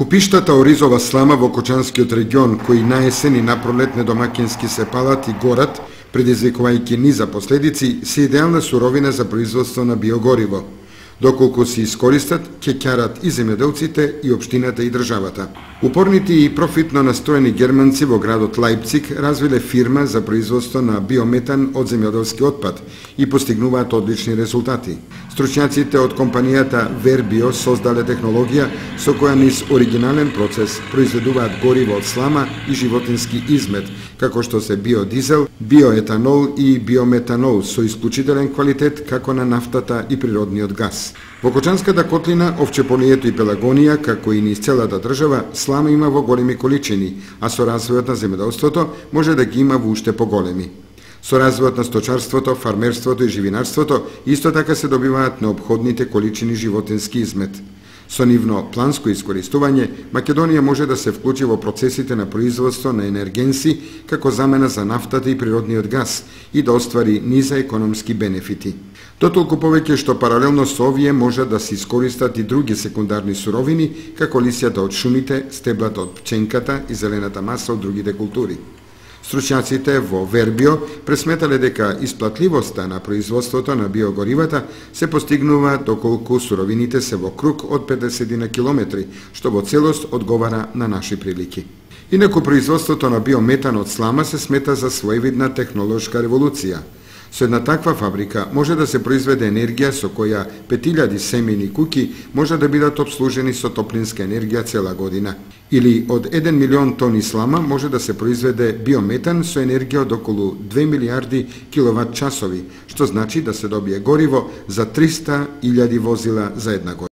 Купиштата оризова слама во Кочанскиот регион, кои на есен и на пролет недомакински се палат и горат, предизвикувајќи низа последици, се идеална суровина за производство на биогориво. Доколку се искористат, ќе ќарат и земјоделците, и општината и државата. Упорните и профитно настроени германци во градот Лајпциг развиле фирма за производство на биометан од земјоделски отпад и постигнуваат одлични резултати. Стручњаците од компанијата Вербио создале технологија со која низ оригинален процес произведуваат гориво од слама и животински измет, како што се биодизел, биоетанол и биометанол со исклучителен квалитет како на нафтата и природниот газ. Во Кочанската котлина, овчеполието и пелагонија, како и низ целата држава, слама има во големи количини, а со развојот на земјоделството може да ги има во уште поголеми. Со развојот на сточарството, фармерството и живинарството исто така се добиваат неопходните количини животински измет. Со нивно планско искористување, Македонија може да се вклучи во процесите на производство на енергенси како замена за нафтата и природниот газ и да оствари низа економски бенефити. Дотолку повеќе што паралелно со овие може да се искористат и други секундарни суровини, како лисјата од шумите, стеблата од пченката и зелената маса од другите култури. Стручњаците во Вербио пресметале дека исплатливоста на производството на биогоривата се постигнува доколку суровините се во круг од 50 километри, што во целост одговара на наши прилики. Инаку производството на биометан од слама се смета за своевидна технолошка револуција. Со една таква фабрика може да се произведе енергија со која 5000 семени куќи може да бидат обслужени со топлинска енергија цела година. Или од 1 милион тони слама може да се произведе биометан со енергија од околу 2 милиарди киловат часови, што значи да се добие гориво за 300.000 возила за една година.